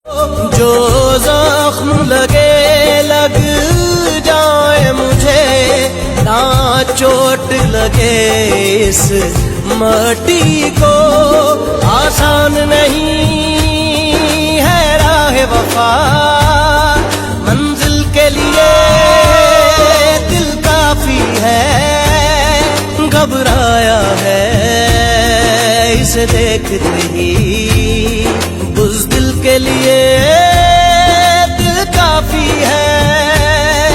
جو زخم لگے لگ جائے مجھے، نہ چوٹ لگے اس مٹی کو، آسان نہیں ہے راہ وفا، منزل کے لیے دل کافی ہے، گھبرایا ہے اسے دیکھتے ہی، بزدل کے لیے دل کافی ہے،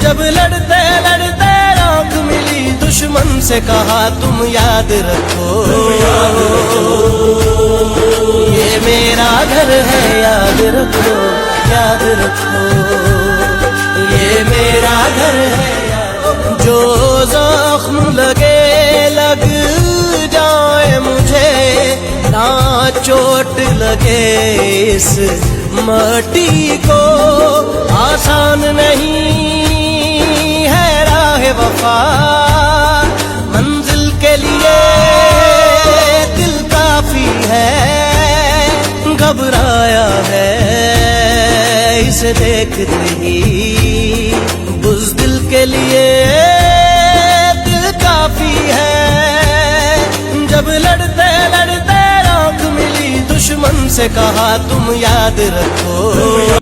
جب لڑتے لڑتے آنکھ ملی دشمن سے کہا تم یاد رکھو، یہ میرا گھر ہے یاد رکھو، یاد رکھو، یہ میرا گھر ہے، جو زخم لگے لگ جائے مجھے، نہ چوٹ لگے اس مٹی کو، آسان نہیں ہے راہ وفا، منزل کے لیے دل کافی ہے، گھبرایا ہے اسے دیکھتے ہی، بزدل کے لیے دل کافی ہے، جب لڑتے لڑتے آنکھ ملی دشمن سے کہا تم یاد رکھو۔